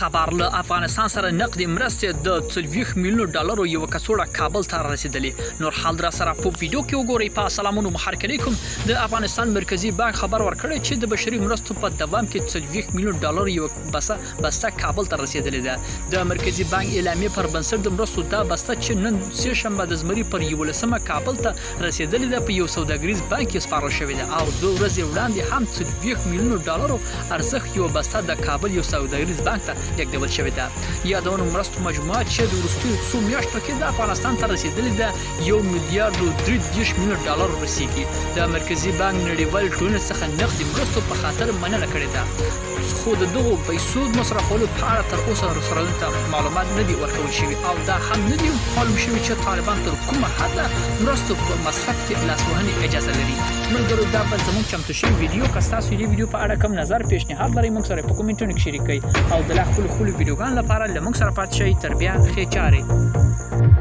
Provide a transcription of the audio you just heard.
خبر له افغانستان سره نقدي مرستې د 40 میلیون ډالرو یو کڅوړه کابل ته رسیدلې. نور حال در سره په ویډیو کې وګورئ. په سلامونو محرک علیکم. د افغانستان مرکزی بانک خبر ورکړی چې د بشري مرستو په دوام کې 40 میلیون ډالر یو بسته کابل ته رسیدلې ده. د مرکزی بانک اعلامیه پر بنسټ د مرستو دا بسته چې نن سه شنبه د زمري پر 11 کابل ته رسیدلې ده په یو سوداګریز بانک کې سپارل شوې ده او 2 ورځې وړاندې هم 40 میلیون ډالرو ارزښت یو بسته د کابل یو سوداګریز بانک ته لیږدول شوې ده. یادونه مرستو مجموعه چې د وروستیو څو میاشتو کې د افغانستان ته رسیدلې ده 1 میلیارډ و 3 میلیون ډالر رسیدي. د مرکزی بانک نړیوال ټولنې څخه نقدي مرستو په خاطر مننه کړې ده، خو د دغو پیسو مصرفولو په اړه تر اوسه رسنیو ته معلومات نه دي ورکول شوي او دا هم نه دي معلوم شوي چې طالبان تر کومه حده مرستو په مصرف کې لاسوهنې اجازه لري. ملګرو دا به زموږ چمتو شوي ویډیو که ستاسو دې ویډیو په اړه کوم نظر پیشنهاد لرئ موږ سره په کومنټونو کې شریک کړئ او د لا خپلو ویډیوګانو لپاره له موږ سره پاتې شئ. تر بیا ښې چارې.